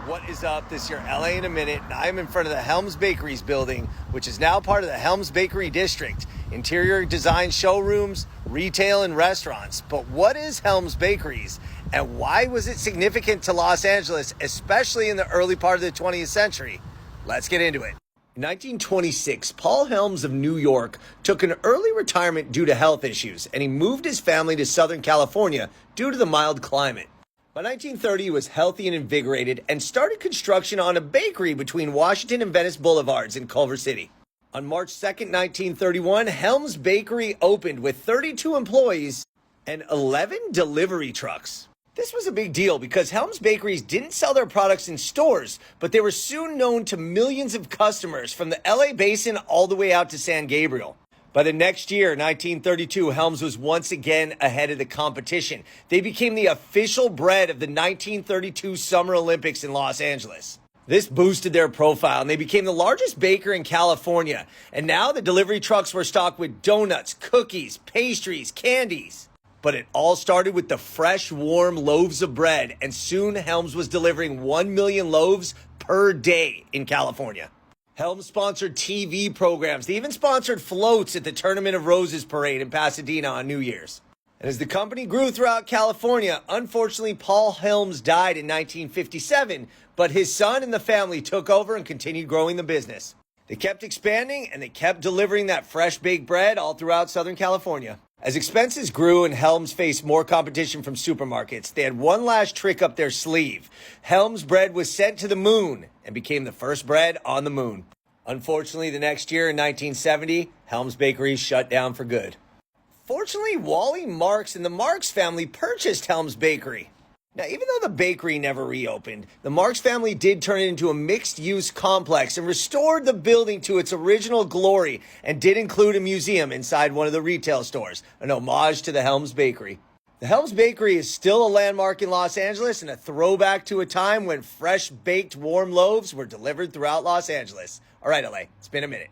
What is up? This is your LA in a minute, and I'm in front of the Helms Bakeries building, which is now part of the Helms Bakery district. Interior design showrooms, retail, and restaurants. But what is Helms Bakeries, and why was it significant to Los Angeles, especially in the early part of the 20th century? Let's get into it. In 1926, Paul Helms of New York took an early retirement due to health issues, and he moved his family to Southern California due to the mild climate. By 1930, he was healthy and invigorated and started construction on a bakery between Washington and Venice Boulevards in Culver City. On March 2nd, 1931, Helms Bakery opened with 32 employees and 11 delivery trucks. This was a big deal because Helms Bakeries didn't sell their products in stores, but they were soon known to millions of customers from the LA basin all the way out to San Gabriel. By the next year, 1932, Helms was once again ahead of the competition. They became the official bread of the 1932 Summer Olympics in Los Angeles. This boosted their profile, and they became the largest baker in California. And now the delivery trucks were stocked with donuts, cookies, pastries, candies. But it all started with the fresh, warm loaves of bread, and soon Helms was delivering 1 million loaves per day in California. Helms sponsored TV programs. They even sponsored floats at the Tournament of Roses parade in Pasadena on New Year's. And as the company grew throughout California, unfortunately, Paul Helms died in 1957, but his son and the family took over and continued growing the business. They kept expanding, and they kept delivering that fresh baked bread all throughout Southern California. As expenses grew and Helms faced more competition from supermarkets, they had one last trick up their sleeve. Helms bread was sent to the moon and became the first bread on the moon. Unfortunately, the next year in 1970, Helms Bakery shut down for good. Fortunately, Wally Marks and the Marks family purchased Helms Bakery. Now, even though the bakery never reopened, the Marks family did turn it into a mixed-use complex and restored the building to its original glory and did include a museum inside one of the retail stores, an homage to the Helms Bakery. The Helms Bakery is still a landmark in Los Angeles and a throwback to a time when fresh baked warm loaves were delivered throughout Los Angeles. All right, LA, it's been a minute.